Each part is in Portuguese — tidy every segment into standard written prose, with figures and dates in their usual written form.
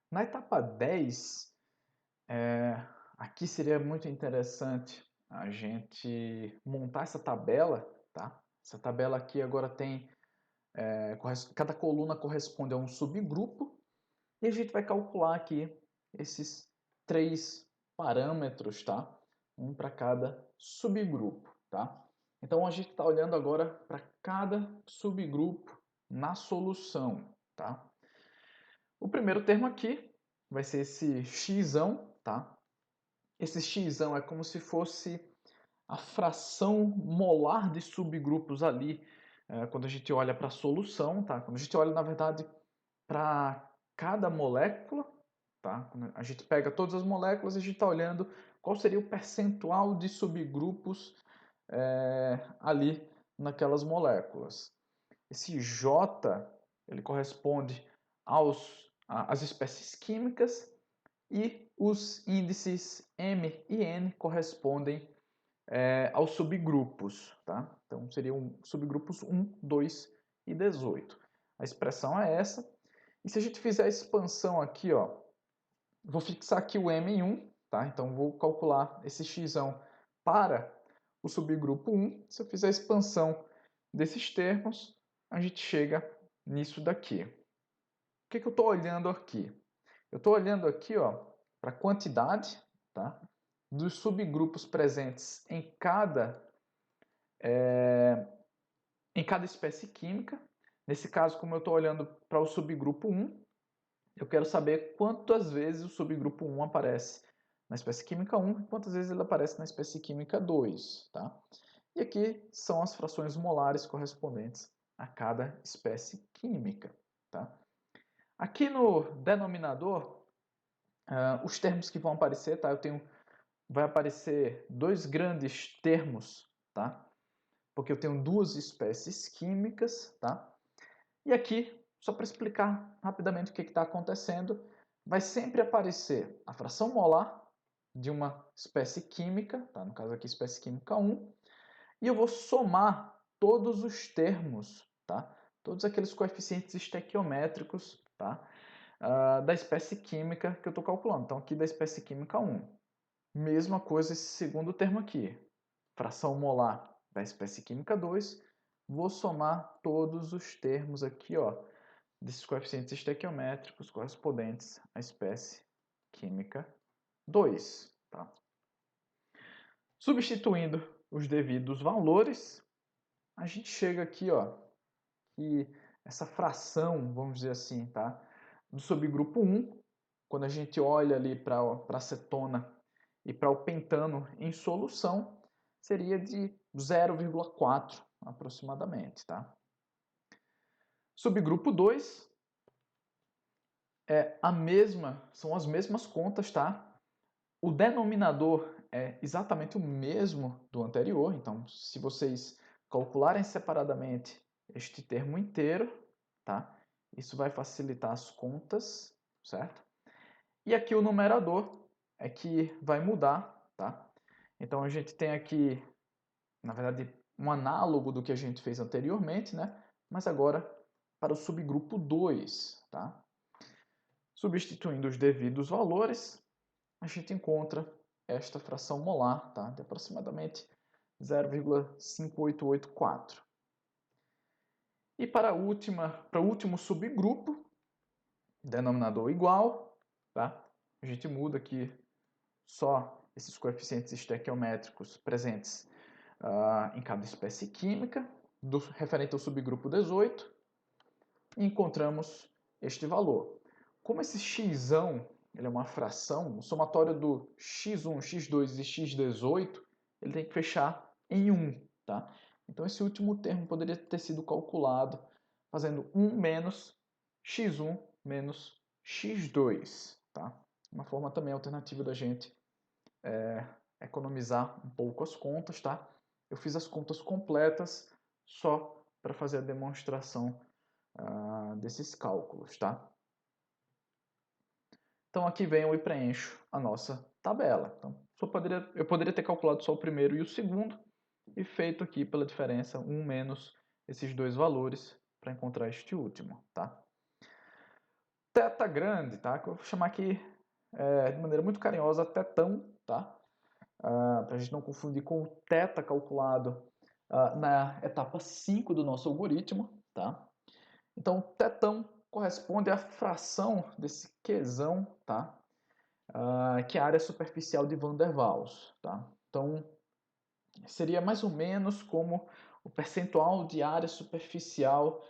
Na etapa 10, aqui seria muito interessante a gente montar essa tabela, tá? Essa tabela aqui agora tem, cada coluna corresponde a um subgrupo, e a gente vai calcular aqui esses 3 parâmetros, tá? Um para cada subgrupo, tá? Então a gente está olhando agora para cada subgrupo na solução, tá? O primeiro termo aqui vai ser esse x, tá? Esse x é como se fosse a fração molar de subgrupos ali, quando a gente olha para a solução, tá? Quando a gente olha, na verdade, para cada molécula, tá? Quando a gente pega todas as moléculas e a gente está olhando qual seria o percentual de subgrupos ali naquelas moléculas. Esse J, ele corresponde às espécies químicas, e os índices M e N correspondem aos subgrupos, tá? Então seriam subgrupos 1, 2 e 18. A expressão é essa. E se a gente fizer a expansão aqui, ó, vou fixar aqui o M em 1, tá? Então vou calcular esse x para o subgrupo 1. Se eu fizer a expansão desses termos, a gente chega nisso daqui. O que eu estou olhando aqui? Eu estou olhando aqui para a quantidade, tá, dos subgrupos presentes em cada espécie química. Nesse caso, como eu estou olhando para o subgrupo 1, eu quero saber quantas vezes o subgrupo 1 aparece na espécie química 1 e quantas vezes ele aparece na espécie química 2. Tá? E aqui são as frações molares correspondentes a cada espécie química. Tá? Aqui no denominador, os termos que vão aparecer, tá? Vai aparecer 2 grandes termos, tá? Porque eu tenho 2 espécies químicas, tá? E aqui, só para explicar rapidamente o que está acontecendo, vai sempre aparecer a fração molar de uma espécie química, tá? No caso aqui espécie química 1, e eu vou somar todos os termos, tá? Todos aqueles coeficientes estequiométricos, tá? Da espécie química que eu estou calculando. Então aqui da espécie química 1. Mesma coisa esse segundo termo aqui. Fração molar da espécie química 2. Vou somar todos os termos aqui, ó, desses coeficientes estequiométricos correspondentes à espécie química 2. Tá? Substituindo os devidos valores, a gente chega aqui, ó, que essa fração, vamos dizer assim, tá, do subgrupo 1, quando a gente olha ali para a acetona e para o pentano em solução, seria de 0,4 aproximadamente. Tá? Subgrupo 2 são as mesmas contas, tá? O denominador é exatamente o mesmo do anterior, então se vocês calcularem separadamente este termo inteiro, tá? Isso vai facilitar as contas, certo? E aqui o numerador é que vai mudar, tá? Então a gente tem aqui, na verdade, um análogo do que a gente fez anteriormente, né? Mas agora para o subgrupo 2, tá? Substituindo os devidos valores, a gente encontra esta fração molar, tá? De aproximadamente 0,5884. E para o último subgrupo, denominador igual, tá? A gente muda aqui só esses coeficientes estequiométricos presentes em cada espécie química, referente ao subgrupo 18, e encontramos este valor. Como esse x ele é uma fração, o somatório do x1, x2 e x18, ele tem que fechar em 1. Tá? Então esse último termo poderia ter sido calculado fazendo 1 menos x1 menos x2. Tá? Uma forma também alternativa da gente economizar um pouco as contas. Tá? Eu fiz as contas completas só para fazer a demonstração desses cálculos. Tá? Então aqui venho e preencho a nossa tabela. Então, eu poderia ter calculado só o primeiro e o segundo e feito aqui pela diferença 1 menos esses dois valores para encontrar este último. Tá? θ grande, tá? Que eu vou chamar aqui de maneira muito carinhosa tetão, tá? Para a gente não confundir com o θ calculado na etapa 5 do nosso algoritmo, tá? Então, tetão corresponde à fração desse Qzão, tá? Que é a área superficial de Van der Waals, tá? Então, seria mais ou menos como o percentual de área superficial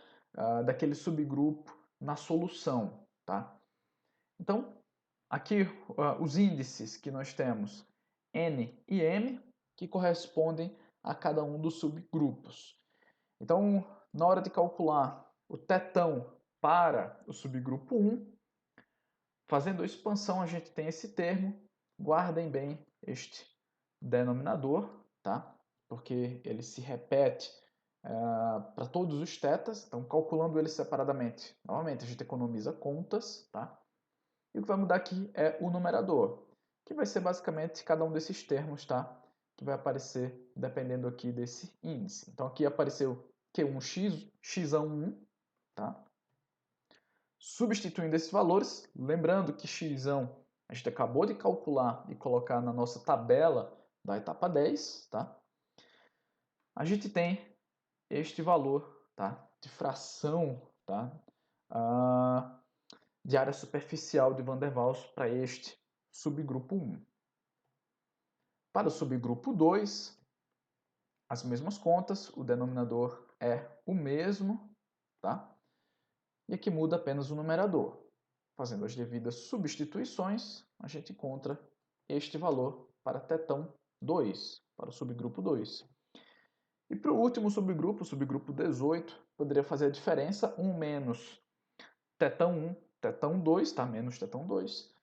daquele subgrupo na solução, tá? Então, aqui os índices que nós temos, N e M, que correspondem a cada um dos subgrupos. Então, na hora de calcular o tetão para o subgrupo 1, fazendo a expansão, a gente tem esse termo. Guardem bem este denominador, tá? Porque ele se repete para todos os tetas. Então, calculando eles separadamente, novamente, a gente economiza contas, tá? E o que vai mudar aqui é o numerador, que vai ser basicamente cada um desses termos, tá? Que vai aparecer dependendo aqui desse índice. Então, aqui apareceu Q1x, x1, tá? Substituindo esses valores, lembrando que x a gente acabou de calcular e colocar na nossa tabela da etapa 10, tá? A gente tem este valor, tá? De fração, tá? De área superficial de Van der Waals para este subgrupo 1. Para o subgrupo 2, as mesmas contas, o denominador é o mesmo, tá? E aqui muda apenas o numerador. Fazendo as devidas substituições, a gente encontra este valor para tetão 2, para o subgrupo 2. E para o último subgrupo, o subgrupo 18, poderia fazer a diferença 1 menos tetão 1, tetão 2, tá? Menos tetão 2.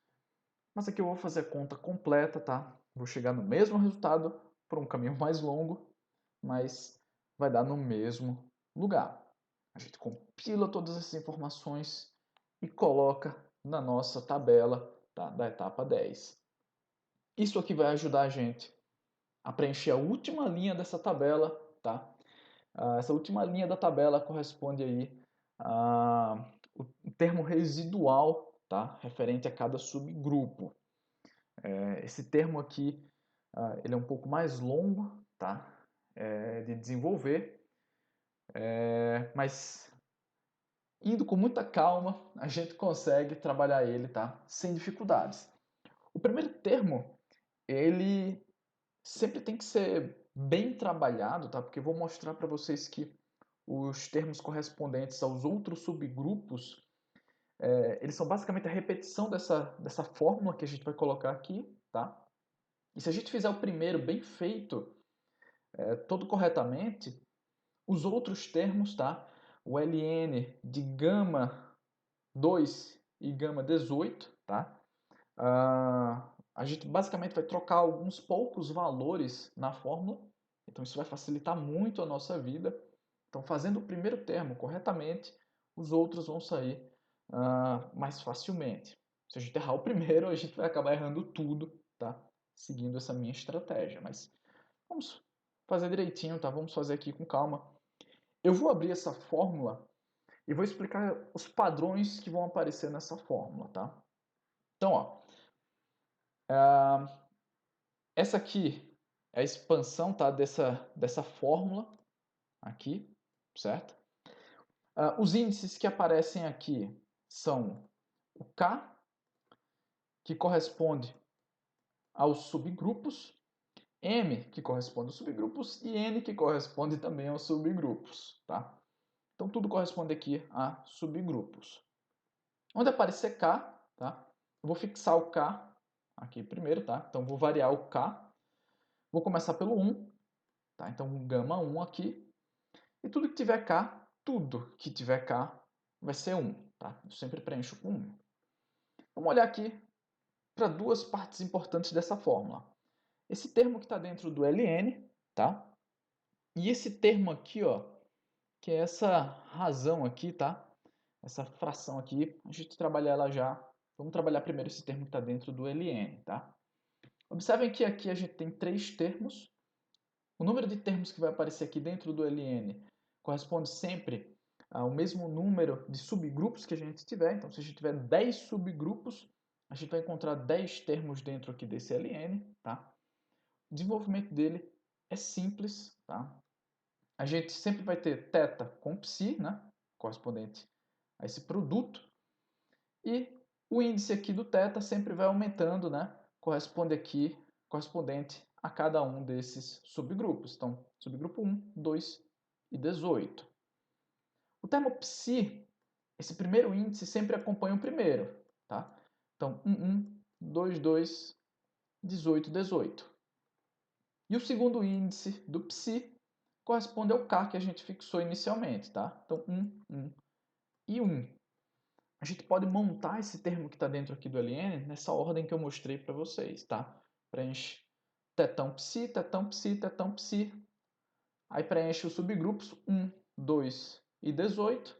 Mas aqui eu vou fazer a conta completa, tá? Vou chegar no mesmo resultado por um caminho mais longo, mas vai dar no mesmo lugar. A gente compila todas essas informações e coloca na nossa tabela, tá, da etapa 10. Isso aqui vai ajudar a gente a preencher a última linha dessa tabela, tá? Essa última linha da tabela corresponde aí ao termo residual, tá? Referente a cada subgrupo. Esse termo aqui ele é um pouco mais longo, tá? De desenvolver, mas indo com muita calma, a gente consegue trabalhar ele, tá? Sem dificuldades. O primeiro termo, ele sempre tem que ser bem trabalhado, tá? Porque eu vou mostrar para vocês que os termos correspondentes aos outros subgrupos, eles são basicamente a repetição dessa fórmula que a gente vai colocar aqui, tá? E se a gente fizer o primeiro bem feito, todo corretamente, os outros termos, tá? O ln de gama 2 e gama 18, tá? A gente basicamente vai trocar alguns poucos valores na fórmula, então isso vai facilitar muito a nossa vida. Então, fazendo o primeiro termo corretamente, os outros vão sair mais facilmente. Se a gente errar o primeiro, a gente vai acabar errando tudo, tá? Seguindo essa minha estratégia, mas vamos fazer direitinho, tá? Vamos fazer aqui com calma. Eu vou abrir essa fórmula e vou explicar os padrões que vão aparecer nessa fórmula, tá? Então, ó, essa aqui é a expansão, tá, dessa fórmula aqui, certo? Os índices que aparecem aqui são o K, que corresponde aos subgrupos, M, que corresponde aos subgrupos, e N, que corresponde também aos subgrupos, tá? Então, tudo corresponde aqui a subgrupos. Onde aparecer K, tá? Eu vou fixar o K aqui primeiro, tá? Então, vou variar o K. Vou começar pelo 1, tá? Então, gama 1 aqui. E tudo que tiver K vai ser 1, tá? Eu sempre preencho com 1. Vamos olhar aqui para duas partes importantes dessa fórmula. Esse termo que está dentro do ln, tá? E esse termo aqui, ó, que é essa razão aqui, tá? Essa fração aqui, a gente trabalha ela já. Vamos trabalhar primeiro esse termo que está dentro do ln, tá? Observem que aqui a gente tem 3 termos. O número de termos que vai aparecer aqui dentro do ln corresponde sempre o mesmo número de subgrupos que a gente tiver. Então, se a gente tiver 10 subgrupos, a gente vai encontrar 10 termos dentro aqui desse LN, tá? O desenvolvimento dele é simples, tá? A gente sempre vai ter θ com psi, né? Correspondente a esse produto. E o índice aqui do θ sempre vai aumentando, né? Correspondente a cada um desses subgrupos. Então, subgrupo 1, 2 e 18. O termo psi, esse primeiro índice sempre acompanha o primeiro, tá? Então, 1, 2, 2, 18, 18. E o segundo índice do psi corresponde ao K que a gente fixou inicialmente, tá? Então, 1, 1 e 1. A gente pode montar esse termo que está dentro aqui do LN nessa ordem que eu mostrei para vocês, tá? Preenche tetão psi, tetão psi, tetão psi. Aí preenche os subgrupos 1, 2 e 18.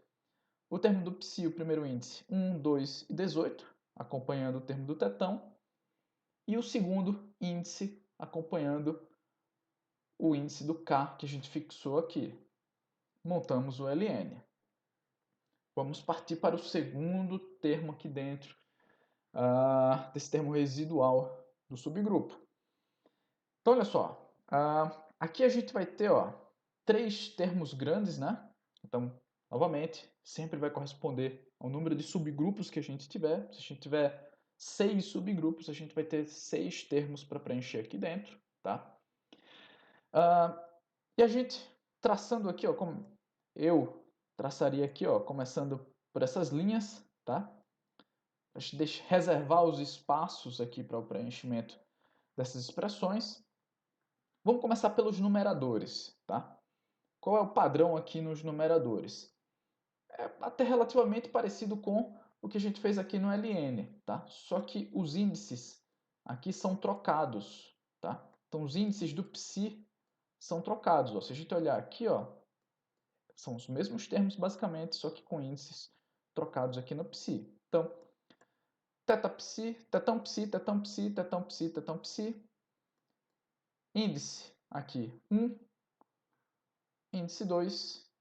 O termo do psi, o primeiro índice, 1, 2 e 18, acompanhando o termo do tetão. E o segundo índice, acompanhando o índice do K que a gente fixou aqui. Montamos o LN. Vamos partir para o segundo termo aqui dentro desse termo residual do subgrupo. Então, olha só. Aqui a gente vai ter 3 termos grandes, né? Então, novamente, sempre vai corresponder ao número de subgrupos que a gente tiver. Se a gente tiver 6 subgrupos, a gente vai ter 6 termos para preencher aqui dentro, tá? E a gente traçando aqui, como eu traçaria aqui, começando por essas linhas, tá? A gente deixa reservar os espaços aqui para o preenchimento dessas expressões. Vamos começar pelos numeradores, tá? Qual é o padrão aqui nos numeradores? É até relativamente parecido com o que a gente fez aqui no LN, tá? Só que os índices aqui são trocados, tá? Então os índices do psi são trocados. Se a gente olhar aqui, são os mesmos termos basicamente, só que com índices trocados aqui no psi. Então, θ psi, tetão psi, tetão psi, tetão psi, tetão psi. Índice aqui 1, índice 2,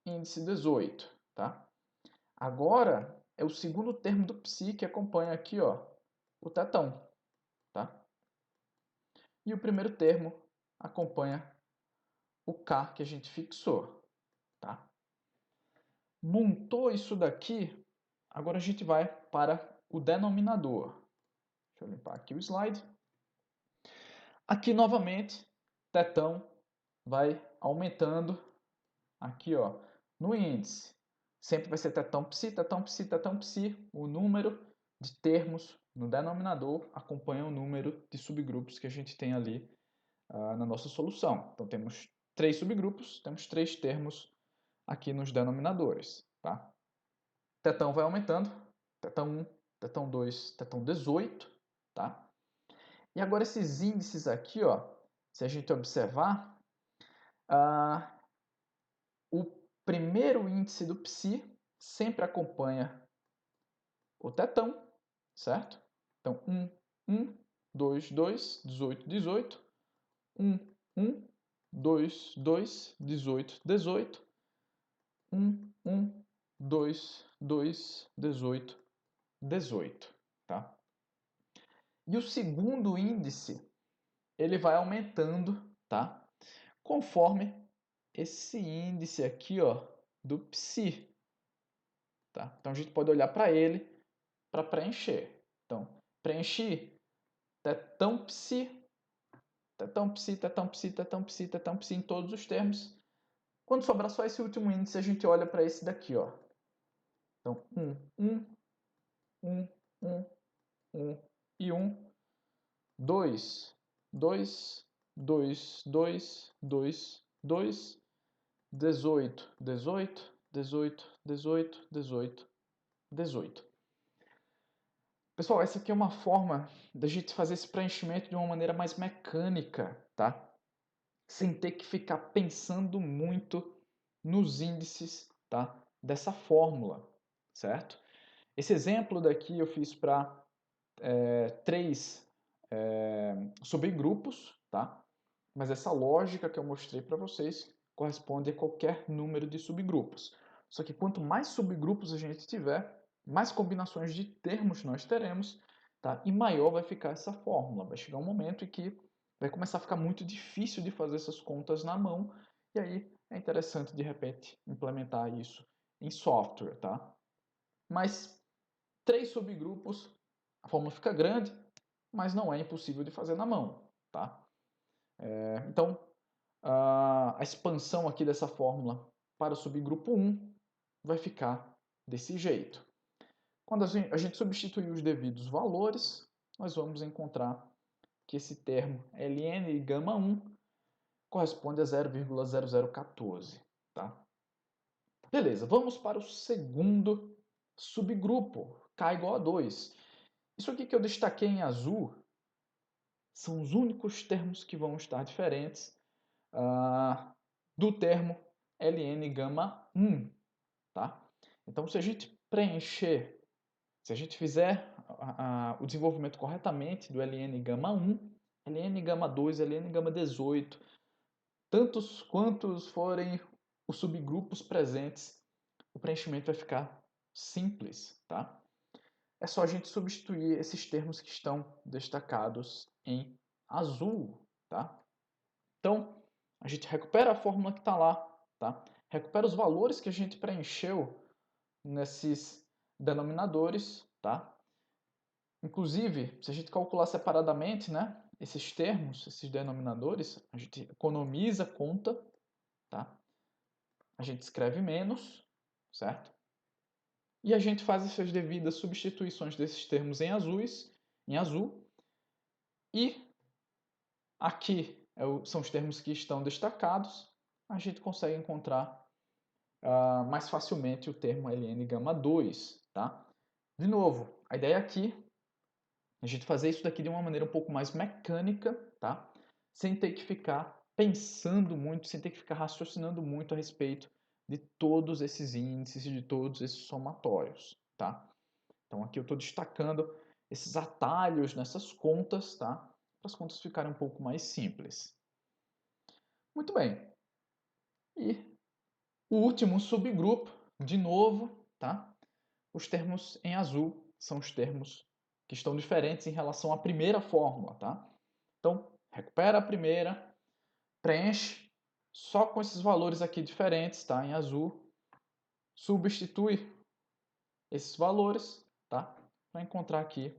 índice 18, tá? Agora é o segundo termo do psi que acompanha aqui, o tetão, tá? E o primeiro termo acompanha o K que a gente fixou, tá? Montou isso daqui, agora a gente vai para o denominador. Deixa eu limpar aqui o slide. Aqui novamente, tetão vai aumentando aqui, no índice. Sempre vai ser tetão psi, tetão psi, tetão psi. O número de termos no denominador acompanha o número de subgrupos que a gente tem ali na nossa solução. Então temos 3 subgrupos, temos 3 termos aqui nos denominadores, tá? Tetão vai aumentando, tetão 1, tetão 2, tetão 18, tá? E agora esses índices aqui, se a gente observar, o primeiro índice do psi sempre acompanha o tetão, certo? Então, 1, 1, 2, 2, 18, 18, 1, 1, 2, 2, 18, 18, 1, 1, 2, 2, 18, 18, tá? E o segundo índice, ele vai aumentando, tá? Conforme esse índice aqui, do psi, tá? Então a gente pode olhar para ele para preencher. Então, preenchi tetão psi, tetão psi, tetão psi, tetão psi, tetão psi em todos os termos. Quando sobrar só esse último índice, a gente olha para esse daqui, Então, 1, 1, 1, 1 e 1. 2, 2, 2, 2, 2, 2, 18, 18, 18, 18, 18, 18. Pessoal, essa aqui é uma forma da gente fazer esse preenchimento de uma maneira mais mecânica, tá? Sem ter que ficar pensando muito nos índices, tá? Dessa fórmula, certo? Esse exemplo daqui eu fiz para 3 subgrupos, tá? Mas essa lógica que eu mostrei para vocês corresponde a qualquer número de subgrupos. Só que quanto mais subgrupos a gente tiver, mais combinações de termos nós teremos, tá? E maior vai ficar essa fórmula. Vai chegar um momento em que vai começar a ficar muito difícil de fazer essas contas na mão, e aí é interessante, de repente, implementar isso em software, tá? Mas 3 subgrupos, a fórmula fica grande, mas não é impossível de fazer na mão, tá? Então, a expansão aqui dessa fórmula para o subgrupo 1 vai ficar desse jeito. Quando a gente substituir os devidos valores, nós vamos encontrar que esse termo ln gama 1 corresponde a 0,0014. Tá? Beleza, vamos para o segundo subgrupo, k igual a 2. Isso aqui que eu destaquei em azul são os únicos termos que vão estar diferentes do termo ln gama 1. Tá? Então, se a gente preencher, se a gente fizer o desenvolvimento corretamente do ln gama 1, ln gama 2, ln gama 18, tantos quantos forem os subgrupos presentes, o preenchimento vai ficar simples, tá? É só a gente substituir esses termos que estão destacados em azul, tá? Então, a gente recupera a fórmula que está lá, tá? Recupera os valores que a gente preencheu nesses denominadores, tá? Inclusive, se a gente calcular separadamente, né, esses termos, esses denominadores, a gente economiza conta, tá? A gente escreve menos, certo? E a gente faz essas devidas substituições desses termos em azul, e aqui são os termos que estão destacados, a gente consegue encontrar mais facilmente o termo ln gama 2, tá? De novo, a ideia aqui é a gente fazer isso daqui de uma maneira um pouco mais mecânica, tá? Sem ter que ficar pensando muito, sem ter que ficar raciocinando muito a respeito de todos esses índices, de todos esses somatórios, tá? Então aqui eu estou destacando esses atalhos nessas contas, tá? Para as contas ficarem um pouco mais simples. Muito bem. E o último subgrupo, de novo, tá? Os termos em azul são os termos que estão diferentes em relação à primeira fórmula, tá? Então, recupera a primeira, preenche só com esses valores aqui diferentes, tá? Em azul, substitui esses valores, tá? Para encontrar aqui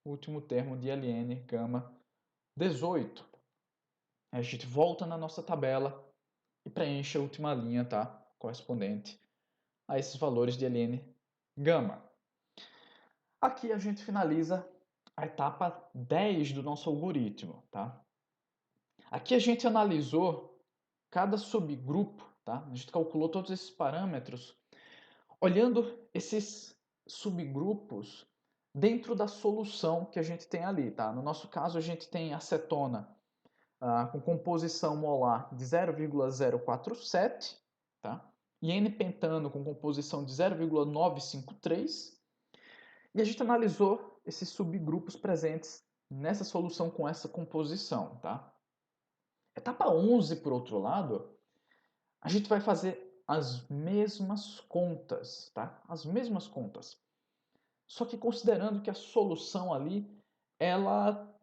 o último termo de ln gama 18. A gente volta na nossa tabela e preenche a última linha, tá? Correspondente a esses valores de ln gama. Aqui a gente finaliza a etapa 10 do nosso algoritmo, tá? Aqui a gente analisou cada subgrupo, tá? A gente calculou todos esses parâmetros olhando esses subgrupos dentro da solução que a gente tem ali, tá? No nosso caso, a gente tem acetona com composição molar de 0,047, tá? E N-pentano com composição de 0,953. E a gente analisou esses subgrupos presentes nessa solução com essa composição, tá? Etapa 11, por outro lado, a gente vai fazer as mesmas contas, tá? As mesmas contas. Só que considerando que a solução ali, ela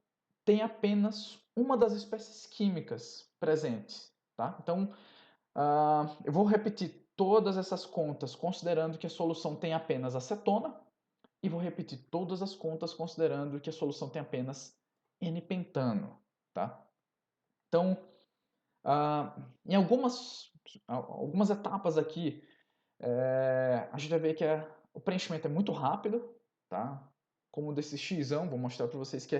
tem apenas uma das espécies químicas presentes, tá? Então, eu vou repetir todas essas contas considerando que a solução tem apenas acetona e vou repetir todas as contas considerando que a solução tem apenas N-pentano, tá? Então, em algumas etapas aqui, a gente vai ver que o preenchimento é muito rápido, tá? Como desse x, vou mostrar para vocês que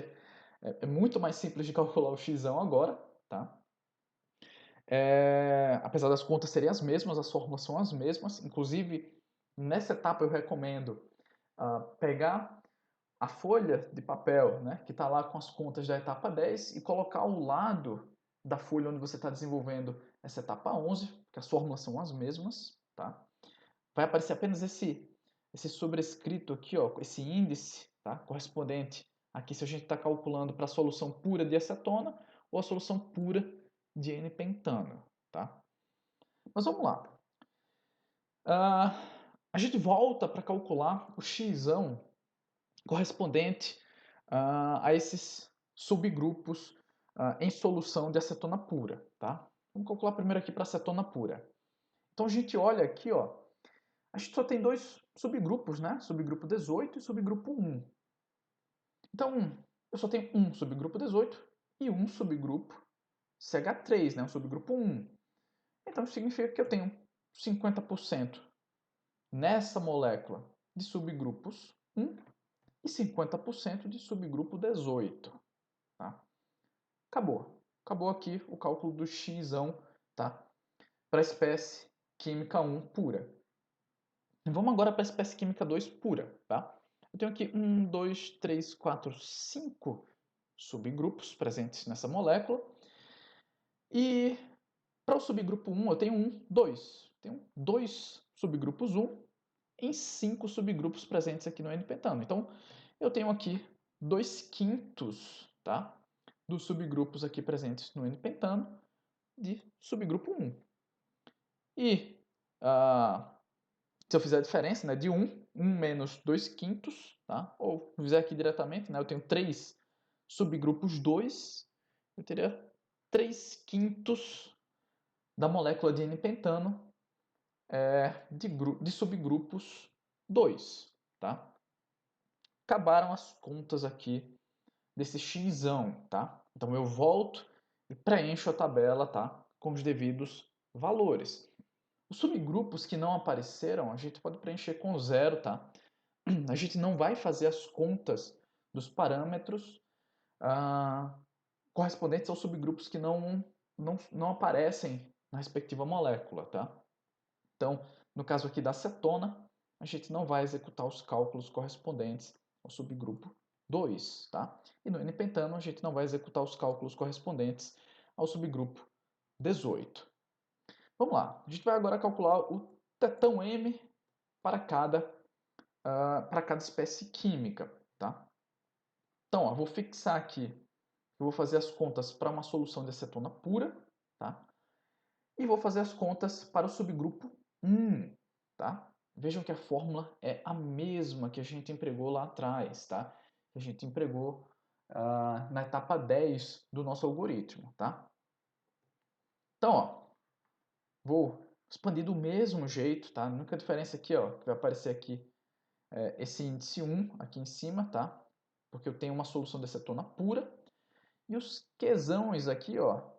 é muito mais simples de calcular o x agora, tá? Apesar das contas serem as mesmas, as fórmulas são as mesmas. Inclusive, nessa etapa eu recomendo pegar a folha de papel, né, que está lá com as contas da etapa 10 e colocar ao lado da folha onde você está desenvolvendo essa etapa 11, porque as fórmulas são as mesmas, tá? Vai aparecer apenas esse sobrescrito aqui, ó, esse índice, tá, correspondente aqui se a gente está calculando para a solução pura de acetona ou a solução pura de N-pentano, tá? Mas vamos lá. A gente volta para calcular o xão correspondente a esses subgrupos em solução de acetona pura, tá? Vamos calcular primeiro aqui para acetona pura. Então a gente olha aqui, ó, a gente só tem dois subgrupos, né? Subgrupo 18 e subgrupo 1. Então, eu só tenho um subgrupo 18 e um subgrupo CH3, né? Um subgrupo 1. Então, isso significa que eu tenho 50% nessa molécula de subgrupos 1 e 50% de subgrupo 18. Tá? Acabou. Acabou aqui o cálculo do X, tá? Para a espécie química 1 pura. Vamos agora para a espécie química 2 pura. Tá? Eu tenho aqui 1, 2, 3, 4, 5 subgrupos presentes nessa molécula. E para o subgrupo 1 eu tenho 2. Tenho 2 subgrupos 1 em 5 subgrupos presentes aqui no N-pentano. Então, eu tenho aqui 2/5, tá? Dos subgrupos aqui presentes no N-pentano de subgrupo 1. E se eu fizer a diferença, né, de 1 menos 2/5, tá? Ou fizer aqui diretamente, né, eu tenho 3 subgrupos 2, eu teria 3/5 da molécula de N-pentano de subgrupos 2, tá? Acabaram as contas aqui desse xão, tá? Então eu volto e preencho a tabela, tá? Com os devidos valores. Os subgrupos que não apareceram, a gente pode preencher com 0, tá? A gente não vai fazer as contas dos parâmetros correspondentes aos subgrupos que não aparecem na respectiva molécula, tá? Então, no caso aqui da acetona, a gente não vai executar os cálculos correspondentes ao subgrupo 2, tá? E no N-pentano, a gente não vai executar os cálculos correspondentes ao subgrupo 18. Vamos lá, a gente vai agora calcular o tetão M para cada espécie química, tá? Então, ó, vou fixar aqui, eu vou fazer as contas para uma solução de acetona pura, tá? E vou fazer as contas para o subgrupo 1, tá? Vejam que a fórmula é a mesma que a gente empregou lá atrás, tá? Que a gente empregou na etapa 10 do nosso algoritmo, tá? Então, ó, vou expandir do mesmo jeito, tá? A única diferença aqui, ó, que vai aparecer aqui esse índice 1 aqui em cima, tá? Porque eu tenho uma solução de acetona pura. E os quesões aqui, ó,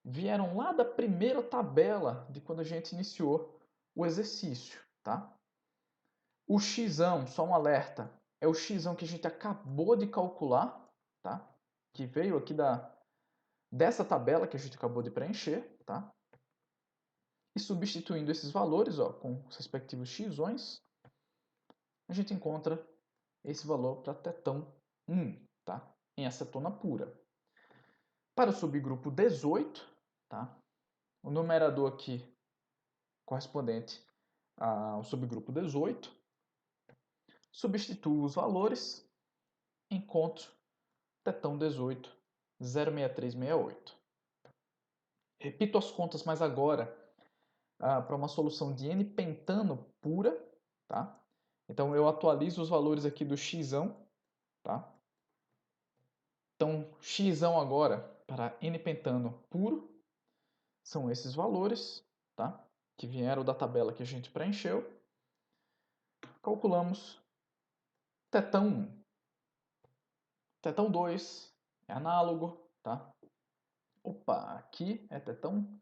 vieram lá da primeira tabela de quando a gente iniciou o exercício, tá? O xão, só um alerta, é o xão que a gente acabou de calcular, tá? Que veio aqui dessa tabela que a gente acabou de preencher, tá? E substituindo esses valores, ó, com os respectivos xões, a gente encontra esse valor para tetão 1, tá? Em acetona pura. Para o subgrupo 18, tá? O numerador aqui correspondente ao subgrupo 18, substituo os valores, encontro tetão 18, 0,6368. Repito as contas, mas agora para uma solução de N-pentano pura, tá? Então eu atualizo os valores aqui do xão, tá? Então xão agora para N-pentano puro são esses valores, tá? Que vieram da tabela que a gente preencheu. Calculamos tetão 1. Tetão 2 é análogo, tá? Opa, aqui é tetão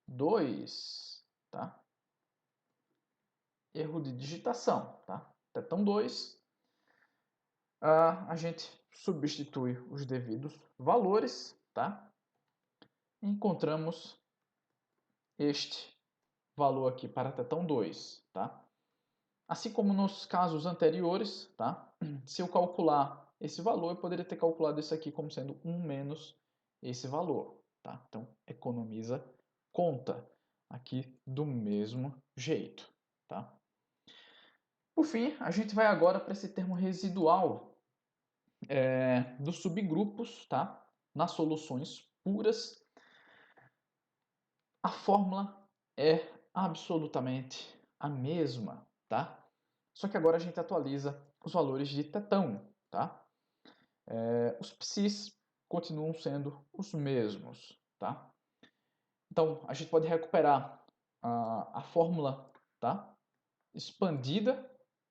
2, tá? Erro de digitação, tá? Tetão 2, a gente substitui os devidos valores, tá? E encontramos este valor aqui para tetão 2, tá? Assim como nos casos anteriores, tá? Se eu calcular esse valor, eu poderia ter calculado isso aqui como sendo 1 menos esse valor, tá? Então, economiza conta aqui do mesmo jeito, tá? Por fim, a gente vai agora para esse termo residual dos subgrupos, tá? Nas soluções puras. A fórmula é absolutamente a mesma, tá? Só que agora a gente atualiza os valores de tetão, tá? Os psis continuam sendo os mesmos, tá? Então, a gente pode recuperar a fórmula, tá? Expandida,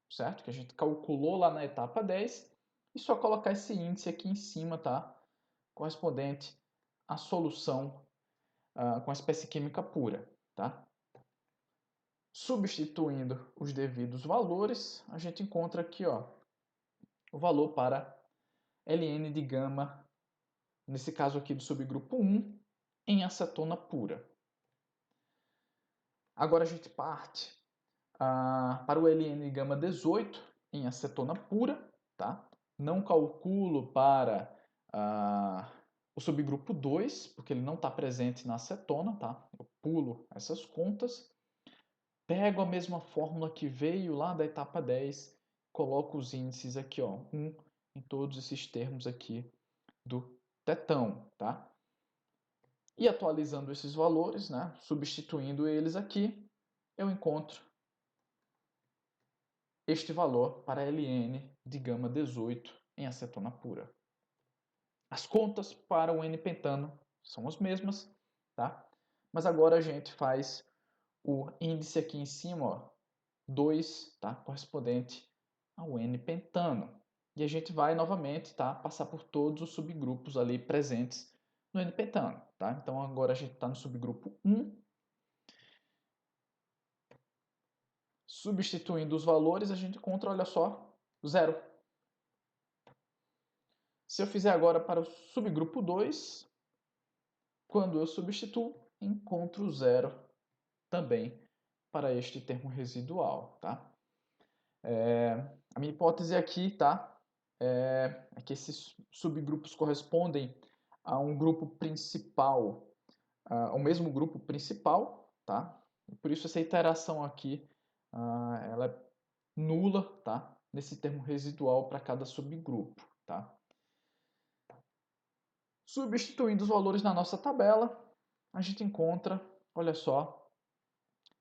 certo? Que a gente calculou lá na etapa 10 e só colocar esse índice aqui em cima, tá? Correspondente à solução com a espécie química pura, tá? Substituindo os devidos valores, a gente encontra aqui, ó, o valor para Ln de gama, nesse caso aqui do subgrupo 1, em acetona pura. Agora a gente parte para o Ln de gama 18 em acetona pura, tá? Não calculo para o subgrupo 2, porque ele não está presente na acetona, tá? Eu pulo essas contas. Pego a mesma fórmula que veio lá da etapa 10, coloco os índices aqui, ó, 1 em todos esses termos aqui do tetão, tá? E atualizando esses valores, né, substituindo eles aqui, eu encontro este valor para Ln de gama 18 em acetona pura. As contas para o N-pentano são as mesmas, tá? Mas agora a gente faz o índice aqui em cima, ó, 2, tá? Correspondente ao N-pentano. E a gente vai novamente, tá? Passar por todos os subgrupos ali presentes no N-pentano, tá? Então agora a gente está no subgrupo 1. Substituindo os valores, a gente encontra, olha só, 0. Se eu fizer agora para o subgrupo 2, quando eu substituo, encontro 0 também para este termo residual, tá? A minha hipótese aqui, tá? É que esses subgrupos correspondem a um grupo principal, ao mesmo grupo principal, tá? E por isso essa iteração aqui, ela é nula, tá? Nesse termo residual para cada subgrupo, tá? Substituindo os valores na nossa tabela, a gente encontra, olha só,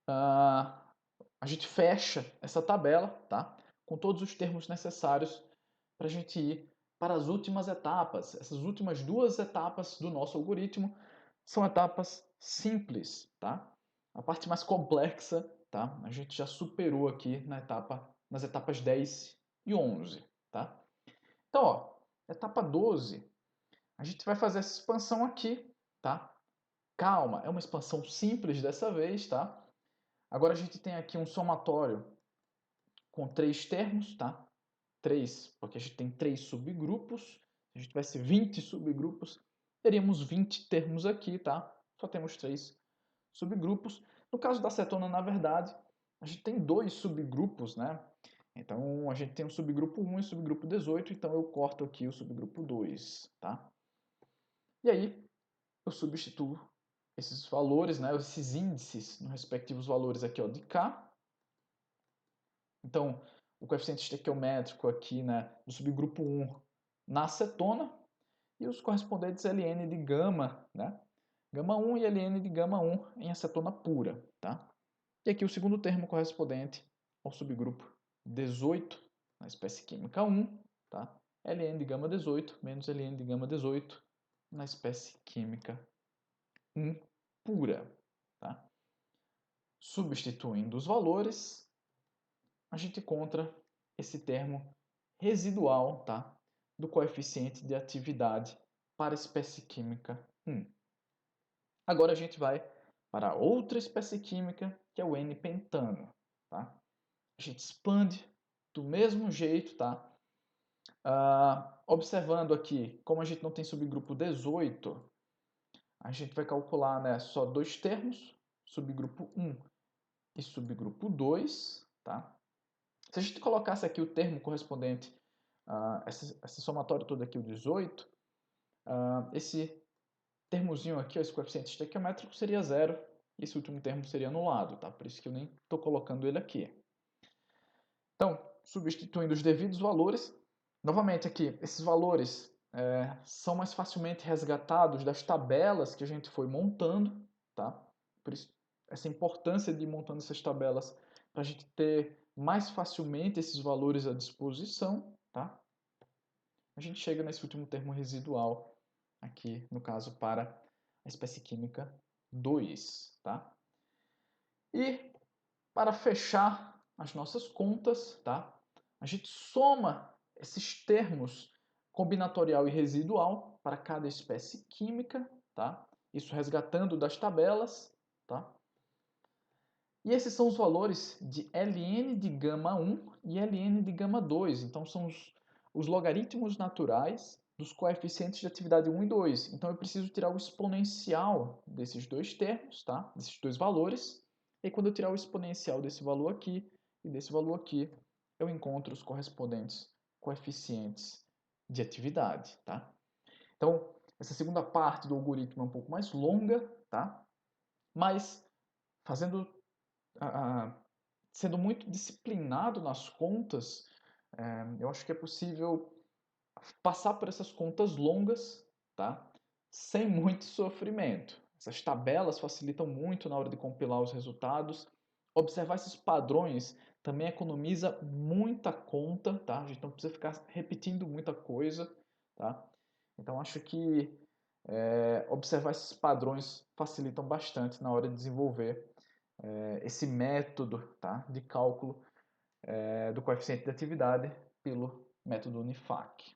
a gente fecha essa tabela, tá? Com todos os termos necessários para a gente ir para as últimas etapas. Essas últimas 2 etapas do nosso algoritmo são etapas simples, tá? A parte mais complexa, tá? A gente já superou aqui nas etapas 10 e 11, tá? Então, ó, etapa 12, a gente vai fazer essa expansão aqui, tá? Calma, é uma expansão simples dessa vez, tá? Agora a gente tem aqui um somatório com 3 termos, tá? 3, porque a gente tem 3 subgrupos. Se a gente tivesse 20 subgrupos, teríamos 20 termos aqui, tá? Só temos 3 subgrupos. No caso da acetona, na verdade, a gente tem 2 subgrupos, né? Então, a gente tem o subgrupo 1 e o subgrupo 18, então eu corto aqui o subgrupo 2, tá? E aí, eu substituo esses valores, né, esses índices nos respectivos valores aqui, ó, de K. Então, o coeficiente estequiométrico aqui, né, do subgrupo 1 na acetona e os correspondentes Ln de gama, né, gama 1 e Ln de gama 1 em acetona pura, tá? E aqui o segundo termo correspondente ao subgrupo 18 na espécie química 1, tá? Ln de gama 18 menos Ln de gama 18 na espécie química 1 pura, tá? Substituindo os valores, a gente encontra esse termo residual, tá? Do coeficiente de atividade para a espécie química 1. Agora a gente vai para outra espécie química, que é o N-pentano, tá? A gente expande do mesmo jeito, tá? Observando aqui, como a gente não tem subgrupo 18, a gente vai calcular, né, só 2 termos, subgrupo 1 e subgrupo 2, tá? Se a gente colocasse aqui o termo correspondente a esse somatório todo aqui, o 18, esse termozinho aqui, esse coeficiente estequiométrico seria 0, e esse último termo seria anulado, tá? Por isso que eu nem estou colocando ele aqui. Então, substituindo os devidos valores, novamente aqui, esses valores são mais facilmente resgatados das tabelas que a gente foi montando, tá? Por isso, essa importância de ir montando essas tabelas para a gente ter mais facilmente esses valores à disposição, tá? A gente chega nesse último termo residual, aqui no caso para a espécie química 2, tá? E para fechar as nossas contas, tá? A gente soma esses termos combinatorial e residual para cada espécie química, tá? Isso resgatando das tabelas, tá? E esses são os valores de ln de gama 1 e ln de gama 2. Então, são os logaritmos naturais dos coeficientes de atividade 1 e 2. Então, eu preciso tirar o exponencial desses dois termos, tá? Desses dois valores. E quando eu tirar o exponencial desse valor aqui e desse valor aqui, eu encontro os correspondentes coeficientes de atividade, tá? Então, essa segunda parte do algoritmo é um pouco mais longa, tá? Mas fazendo sendo muito disciplinado nas contas, eu acho que é possível passar por essas contas longas, tá? Sem muito sofrimento. Essas tabelas facilitam muito na hora de compilar os resultados. Observar esses padrões também economiza muita conta, tá? A gente não precisa ficar repetindo muita coisa, tá? Então acho que observar esses padrões facilitam bastante na hora de desenvolver esse método, tá, de cálculo do coeficiente de atividade pelo método UNIFAC.